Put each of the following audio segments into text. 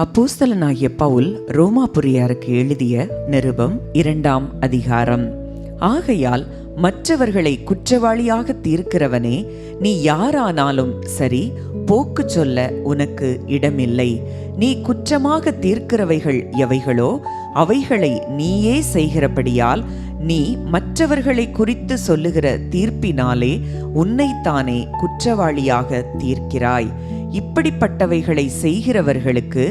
அப்போஸ்தலனாகிய பவுல் ரோமாபுரியருக்கு எழுதிய நிருபம் 2ஆம் அதிகாரம். ஆகையால் மற்றவர்களை குற்றவாளியாக தீர்க்கிறவனே, நீ யாரானாலும் சரி, போக்கு சொல்ல உனக்கு இடமில்லை. நீ குற்றமாக தீர்க்கிறவைகள் எவைகளோ அவைகளை நீயே செய்கிறபடியால் நீ மற்றவர்களை குறித்து சொல்லுகிற தீர்ப்பினாலே உன்னைத்தானே குற்றவாளியாக தீர்க்கிறாய். இப்படிப்பட்டவைகளை செய்கிறவர்களுக்கு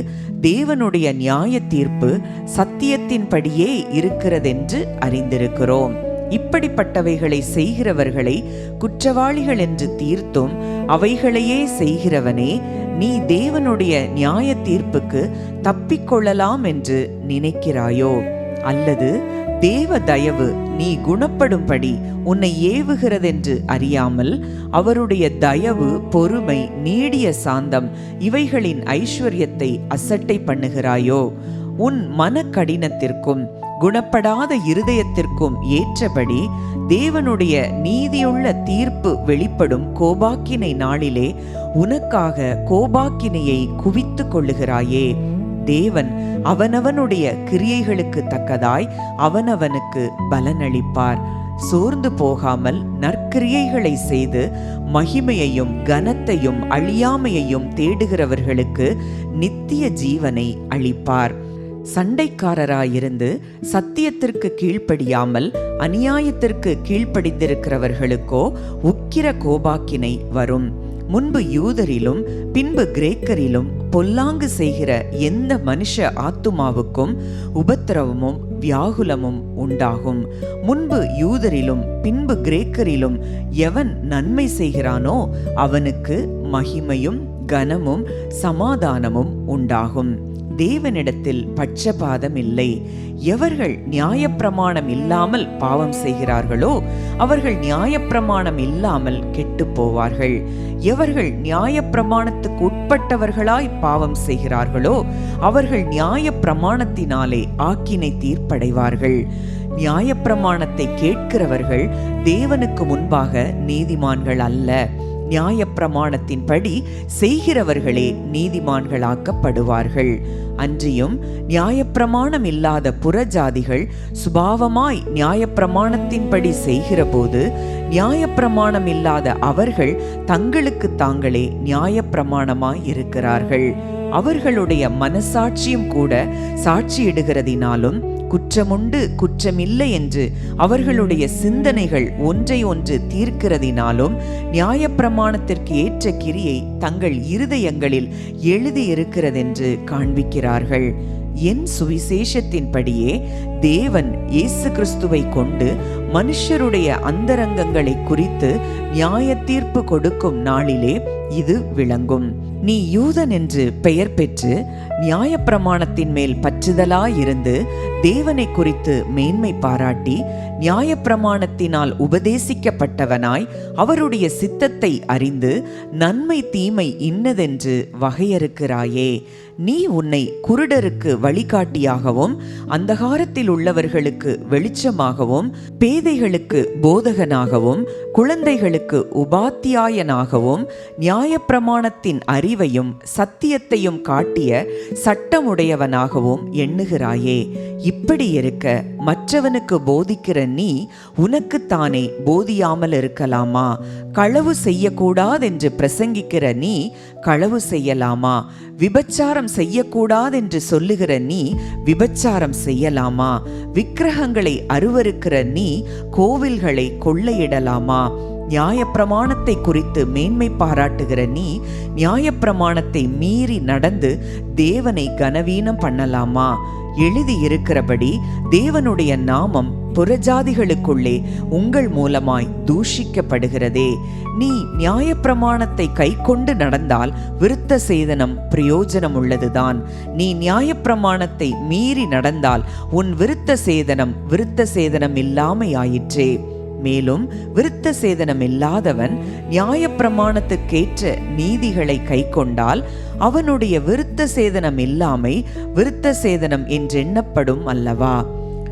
தேவனுடைய நியாய தீர்ப்பு சத்தியத்தின்படியே இருக்கிறதென்று அறிந்திருக்கிறோம். இப்படிப்பட்டவைகளை செய்கிறவர்களை குற்றவாளிகள் என்று தீர்த்தும் அவைகளையே செய்கிறவனே, நீ தேவனுடைய நியாய தீர்ப்புக்கு தப்பிக்கொள்ளலாம் என்று நினைக்கிறாயோ? அல்லது தேவ தயவு நீ குணப்படும்படி உன்னை ஏவுகிறதென்று அறியாமல் அவருடைய தயவு, பொறுமை, நீடிய சாந்தம் இவைகளின் ஐஸ்வர்யத்தை அசட்டை பண்ணுகிறாயோ? உன் மன கடினத்திற்கும் குணப்படாத இருதயத்திற்கும் ஏற்றபடி தேவனுடைய நீதியுள்ள தீர்ப்பு வெளிப்படும் கோபாக்கினை நாளிலே உனக்காக கோபாக்கினையை குவித்து கொள்ளுகிறாயே. தேவன் அவனவனுடைய கிரியைகளுக்கு தக்கதாய் அவனவனுக்கு பலனளிப்பார். சோர்ந்து போகாமல் நற்கிரியைகளை செய்து மகிமையையும் கனத்தையும் அழியாமையையும் தேடுகிறவர்களுக்கு நித்திய ஜீவனை அளிப்பார். சண்டைக்காரராயிருந்து சத்தியத்திற்கு கீழ்ப்படியாமல் அநியாயத்திற்கு கீழ்ப்படிந்திருக்கிறவர்களுக்கோ உக்கிர கோபாக்கினை வரும். முன்பு யூதரிலும் பின்பு கிரேக்கரிலும் பொல்லாங்கு செய்கிற எந்த மனுஷ ஆத்துமாவுக்கும் உபத்திரவமும் வியாகுலமும் உண்டாகும். முன்பு யூதரிலும் பின்பு கிரேக்கரிலும் எவன் நன்மை செய்கிறானோ அவனுக்கு மகிமையும் கனமும் சமாதானமும் உண்டாகும். தேவனிடத்தில் பட்சபாதம் இல்லை. எவர்கள் நியாயப்பிரமாணம் இல்லாமல் பாவம் செய்கிறார்களோ அவர்கள் நியாயப்பிரமாணம் இல்லாமல் கெட்டு போவார்கள். எவர்கள் நியாயப்பிரமாணத்துக்கு உட்பட்டவர்களாய் பாவம் செய்கிறார்களோ அவர்கள் நியாயப்பிரமாணத்தினாலே ஆக்கினை தீர்ப்படைவார்கள். நியாயப்பிரமாணத்தை கேட்கிறவர்கள் தேவனுக்கு முன்பாக நீதிமான்கள் அல்ல, நியாயப்பிரமாணத்தின்படி செய்கிறவர்களே நீதிமான்களாக்கப்படுவார்கள். அன்றியும் நியாயப்பிரமாணம் இல்லாத புறஜாதிகள் சுபாவமாய் நியாயப்பிரமாணத்தின்படி செய்கிற போது நியாயப்பிரமாணம் இல்லாத அவர்கள் தங்களுக்கு தாங்களே நியாயப்பிரமாணமாய் இருக்கிறார்கள். அவர்களுடைய மனசாட்சியும் கூட சாட்சியிடுகிறதினாலும் குற்றமுண்டு குற்றமில்லை என்று அவர்களுடைய சிந்தனைகள் ஒன்றை ஒன்று தீர்க்கிறதினாலும் நியாயப்பிரமாணத்திற்கு ஏற்ற கிரியை தங்கள் இருதயங்களில் எழுதியிருக்கிறதென்று காண்பிக்கிறார்கள். என் சுவிசேஷத்தின்படியே தேவன் இயேசு கிறிஸ்துவை கொண்டு மனுஷருடைய அந்தரங்கங்களை குறித்து நியாய தீர்ப்பு கொடுக்கும் நாளிலே இது விளங்கும். நீ யூதன் என்று பெயர் பெற்று நியாயப்பிரமாணத்தின் மேல் பற்றுதலாயிருந்து தேவனை குறித்து மேன்மை பாராட்டி நியாயப்பிரமாணத்தினால் உபதேசிக்கப்பட்டவனாய் அவருடைய சித்தத்தை அறிந்து நன்மை தீமை இன்னதென்று வகையறுக்கிறாயே. நீ உன்னை குருடருக்கு வழிகாட்டியாகவும் அந்தகாரத்தில் உள்ளவர்களுக்கு வெளிச்சமாகவும் பேதைகளுக்கு போதகனாகவும் குழந்தைகளுக்கு உபாத்தியாயனாகவும் நியாயப்பிரமாணத்தின் அறிவையும் சத்தியத்தையும் காட்டிய சட்டமுடையவனாகவும் எண்ணுகிறாயே. இப்படி இருக்க மற்றவனுக்கு போதிக்கிற நீ உனக்குத்தானே போதியாமல் இருக்கலாமா? களவு செய்யக்கூடாதென்று பிரசங்கிக்கிற நீ களவு செய்யலாமா? விபச்சாரம் செய்யக்கூடாதென்று சொல்லுகிற நீ விபச்சாரம் செய்யலாமா? விக்கிரகங்களை அருவருக்கிற நீ கோவில்களை கொள்ளையிடலாமா? நியாயப்பிரமாணத்தை குறித்து மேன்மை பாராட்டுகிற நீ நியாயப்பிரமாணத்தை மீறி நடந்து தேவனை கனவீனம் பண்ணலாமா? எழுதியிருக்கிறபடி தேவனுடைய நாமம் புறஜாதிகளுக்குள்ளே உங்கள் மூலமாய் தூஷிக்கப்படுகிறதே. நீ நியாயப்பிரமாணத்தை கை கொண்டு நடந்தால் விருத்த சேதனம் பிரயோஜனம் உள்ளதுதான். நீ நியாயப்பிரமாணத்தை மீறி நடந்தால் உன் விருத்த சேதனம் இல்லாமையாயிற்றே. மேலும் விருத்த சேதனம் இல்லாதவன் நியாயப்பிரமாணத்துக்கேற்ற நீதிகளை கை கொண்டால் அவனுடைய விருத்த சேதனம் இல்லாமை விருத்த சேதனம் என்றெண்ணப்படும் அல்லவா?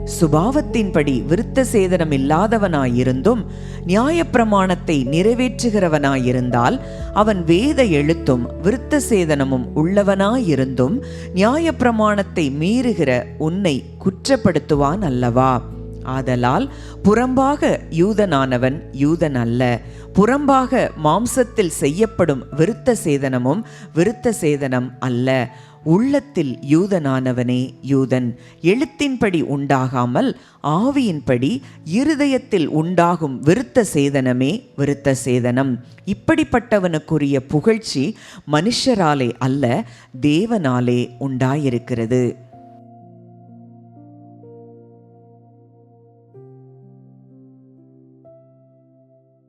சுபாவத்தின்படி விருத்த சேதனம் இல்லாதவனாயிருந்தும் நியாயப்பிரமாணத்தை நிறைவேற்றுகிறவனாயிருந்தால் அவன் வேத எழுத்தும் விருத்த சேதனமும் உள்ளவனாயிருந்தும் நியாயப்பிரமாணத்தை மீறுகிற உன்னை குற்றப்படுத்துவான் அல்லவா? ஆதலால் புறம்பாக யூதனானவன் யூதன் அல்ல, புறம்பாக மாம்சத்தில் செய்யப்படும் விருத்த சேதனமும் விருத்த சேதனம் அல்ல. உள்ளத்தில் யூதனானவனே யூதன், எழுத்தின்படி உண்டாகாமல் ஆவியின்படி இருதயத்தில் உண்டாகும் விருத்த சேதனமே விருத்த சேதனம். இப்படிப்பட்டவனுக்குரிய புகழ்ச்சி மனுஷராலே அல்ல, தேவனாலே உண்டாயிருக்கிறது.